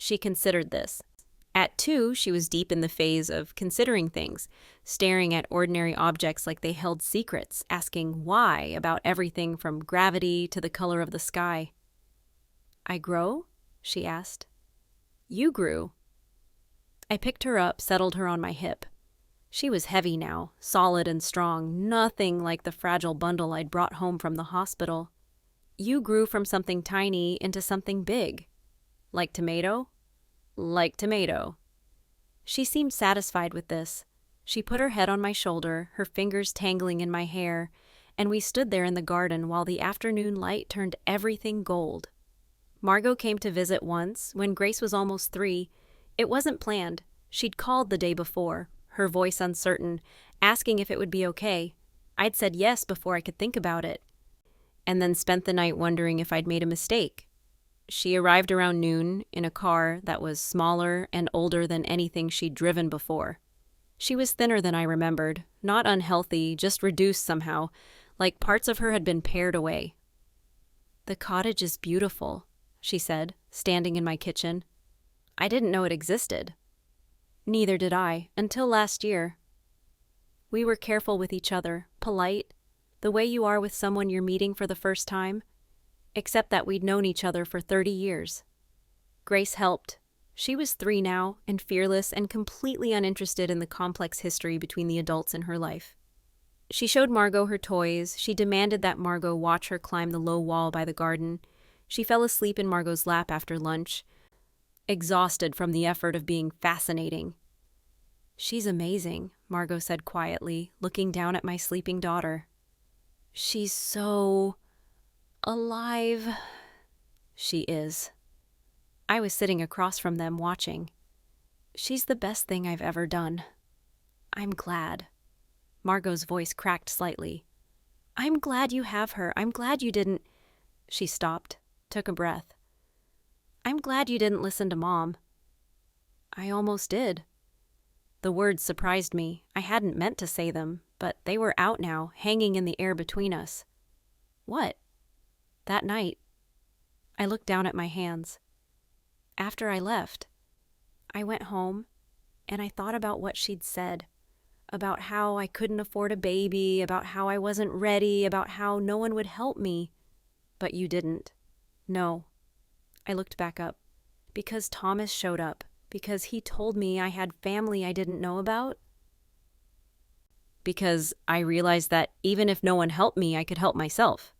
She considered this. At 2, she was deep in the phase of considering things, staring at ordinary objects like they held secrets, asking why about everything from gravity to the color of the sky. "I grow?" she asked. "You grew." I picked her up, settled her on my hip. She was heavy now, solid and strong, nothing like the fragile bundle I'd brought home from the hospital. "You grew from something tiny into something big." "Like tomato?" "Like tomato." She seemed satisfied with this. She put her head on my shoulder, her fingers tangling in my hair, and we stood there in the garden while the afternoon light turned everything gold. Margot came to visit once, when Grace was almost 3. It wasn't planned. She'd called the day before, her voice uncertain, asking if it would be okay. I'd said yes before I could think about it, and then spent the night wondering if I'd made a mistake. She arrived around noon in a car that was smaller and older than anything she'd driven before. She was thinner than I remembered, not unhealthy, just reduced somehow, like parts of her had been pared away. "The cottage is beautiful," she said, standing in my kitchen. I didn't know it existed. Neither did I, until last year. We were careful with each other, polite, the way you are with someone you're meeting for the first time, except that we'd known each other for 30 years. Grace helped. She was 3 now, and fearless and completely uninterested in the complex history between the adults in her life. She showed Margot her toys. She demanded that Margot watch her climb the low wall by the garden. She fell asleep in Margot's lap after lunch, exhausted from the effort of being fascinating. "She's amazing," Margot said quietly, looking down at my sleeping daughter. "She's so alive." "She is." I was sitting across from them watching. "She's the best thing I've ever done." "I'm glad." Margot's voice cracked slightly. "I'm glad you have her. I'm glad you didn't—" She stopped, took a breath. "I'm glad you didn't listen to Mom." "I almost did." The words surprised me. I hadn't meant to say them, but they were out now, hanging in the air between us. "What?" "That night." I looked down at my hands. "After I left, I went home, and I thought about what she'd said, about how I couldn't afford a baby, about how I wasn't ready, about how no one would help me. But you didn't." "No." I looked back up. "Because Thomas showed up, because he told me I had family I didn't know about." "Because I realized that even if no one helped me, I could help myself."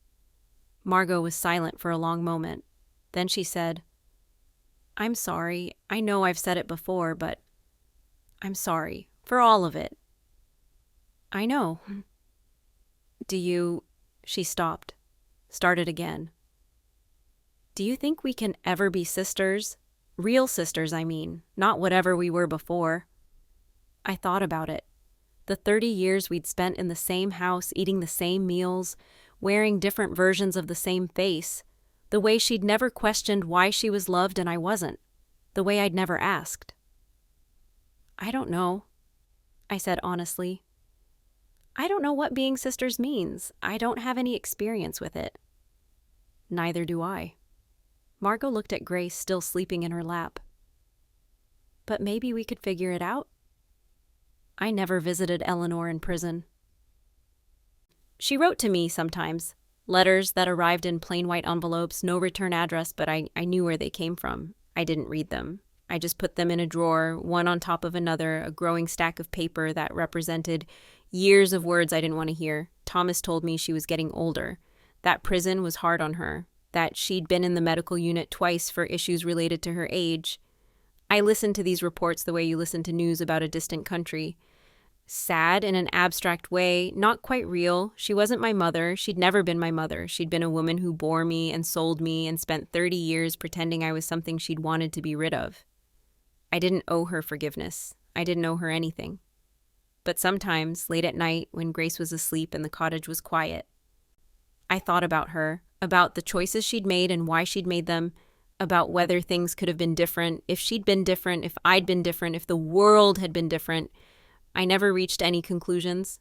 Margot was silent for a long moment. Then she said, "I'm sorry. I know I've said it before, but I'm sorry for all of it." "I know." "Do you—" She stopped, started again. "Do you think we can ever be sisters? Real sisters, I mean, not whatever we were before." I thought about it. The 30 years we'd spent in the same house, eating the same meals, wearing different versions of the same face, the way she'd never questioned why she was loved and I wasn't, the way I'd never asked. "I don't know," I said honestly. "I don't know what being sisters means. I don't have any experience with it." "Neither do I." Margot looked at Grace still sleeping in her lap. "But maybe we could figure it out." I never visited Eleanor in prison. She wrote to me sometimes, letters that arrived in plain white envelopes, no return address, but I knew where they came from. I didn't read them. I just put them in a drawer, one on top of another, a growing stack of paper that represented years of words I didn't want to hear. Thomas told me she was getting older, that prison was hard on her, that she'd been in the medical unit twice for issues related to her age. I listened to these reports the way you listen to news about a distant country. Sad in an abstract way, not quite real. She wasn't my mother. She'd never been my mother. She'd been a woman who bore me and sold me and spent 30 years pretending I was something she'd wanted to be rid of. I didn't owe her forgiveness. I didn't owe her anything. But sometimes, late at night, when Grace was asleep and the cottage was quiet, I thought about her, about the choices she'd made and why she'd made them, about whether things could have been different, if she'd been different, if I'd been different, if the world had been different. I never reached any conclusions.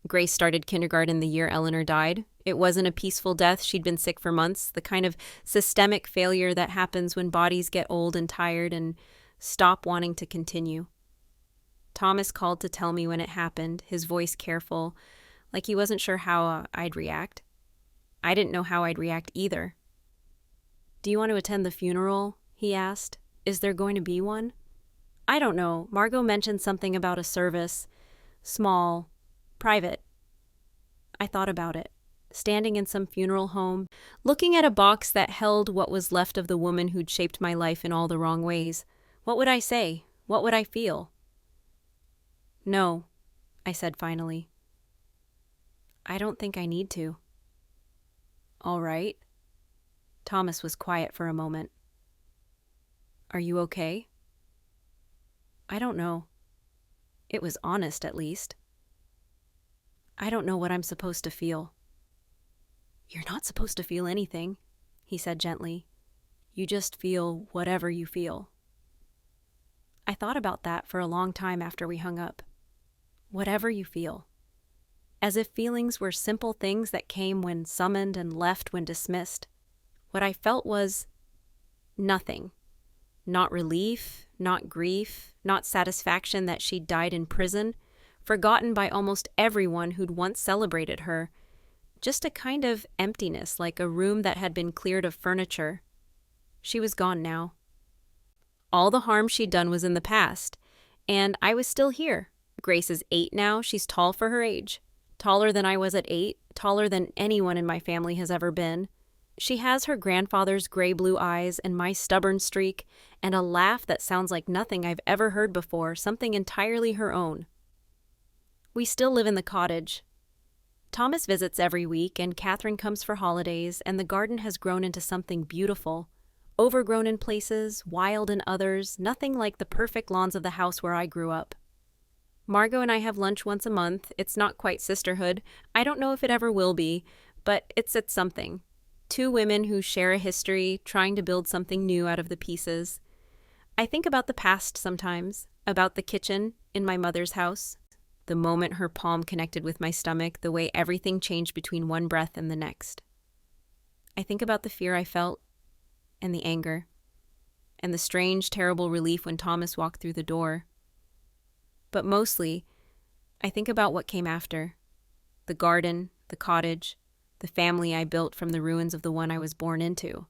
Grace started kindergarten the year Eleanor died. It wasn't a peaceful death. She'd been sick for months, the kind of systemic failure that happens when bodies get old and tired and stop wanting to continue. Thomas called to tell me when it happened, his voice careful, like he wasn't sure how I'd react. I didn't know how I'd react either. "Do you want to attend the funeral?" he asked. "Is there going to be one?" "I don't know. Margot mentioned something about a service. Small. Private." I thought about it. Standing in some funeral home, looking at a box that held what was left of the woman who'd shaped my life in all the wrong ways. What would I say? What would I feel? No, I said finally. I don't think I need to. All right. Thomas was quiet for a moment. Are you okay? I don't know. It was honest, at least. I don't know what I'm supposed to feel. You're not supposed to feel anything, he said gently. You just feel whatever you feel. I thought about that for a long time after we hung up. Whatever you feel. As if feelings were simple things that came when summoned and left when dismissed. What I felt was nothing. Not relief, not grief, not satisfaction that she'd died in prison, forgotten by almost everyone who'd once celebrated her. Just a kind of emptiness, like a room that had been cleared of furniture. She was gone now. All the harm she'd done was in the past, and I was still here. Grace is 8 now. She's tall for her age. Taller than I was at 8, taller than anyone in my family has ever been. She has her grandfather's gray-blue eyes and my stubborn streak, and a laugh that sounds like nothing I've ever heard before, something entirely her own. We still live in the cottage. Thomas visits every week, and Catherine comes for holidays, and the garden has grown into something beautiful. Overgrown in places, wild in others, nothing like the perfect lawns of the house where I grew up. Margot and I have lunch once a month. It's not quite sisterhood. I don't know if it ever will be, but it's something. 2 women who share a history, trying to build something new out of the pieces. I think about the past sometimes, about the kitchen in my mother's house, the moment her palm connected with my stomach, the way everything changed between one breath and the next. I think about the fear I felt, and the anger, and the strange, terrible relief when Thomas walked through the door. But mostly, I think about what came after. The garden, the cottage, the family I built from the ruins of the one I was born into.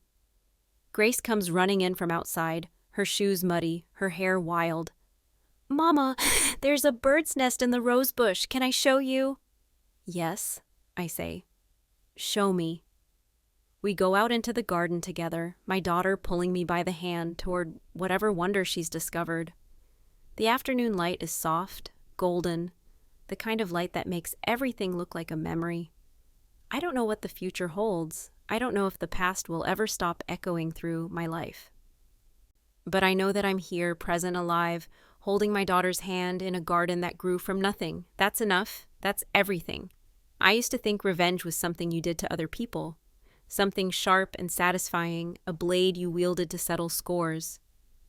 Grace comes running in from outside, her shoes muddy, her hair wild. "Mama, there's a bird's nest in the rose bush. Can I show you?" "Yes," I say. "Show me." We go out into the garden together, my daughter pulling me by the hand toward whatever wonder she's discovered. The afternoon light is soft, golden, the kind of light that makes everything look like a memory. I don't know what the future holds. I don't know if the past will ever stop echoing through my life. But I know that I'm here, present, alive, holding my daughter's hand in a garden that grew from nothing. That's enough. That's everything. I used to think revenge was something you did to other people. Something sharp and satisfying, a blade you wielded to settle scores.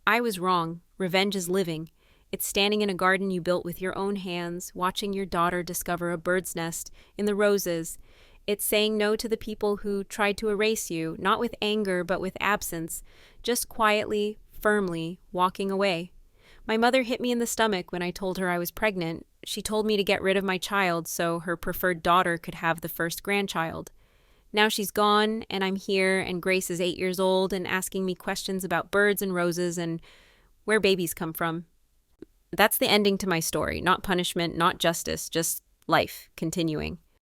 I was wrong. Revenge is living. It's standing in a garden you built with your own hands, watching your daughter discover a bird's nest in the roses. It's saying no to the people who tried to erase you, not with anger but with absence, just quietly, firmly, walking away. My mother hit me in the stomach when I told her I was pregnant. She told me to get rid of my child so her preferred daughter could have the first grandchild. Now she's gone, and I'm here, and Grace is 8 years old and asking me questions about birds and roses and where babies come from. That's the ending to my story. Not punishment, not justice, just life continuing.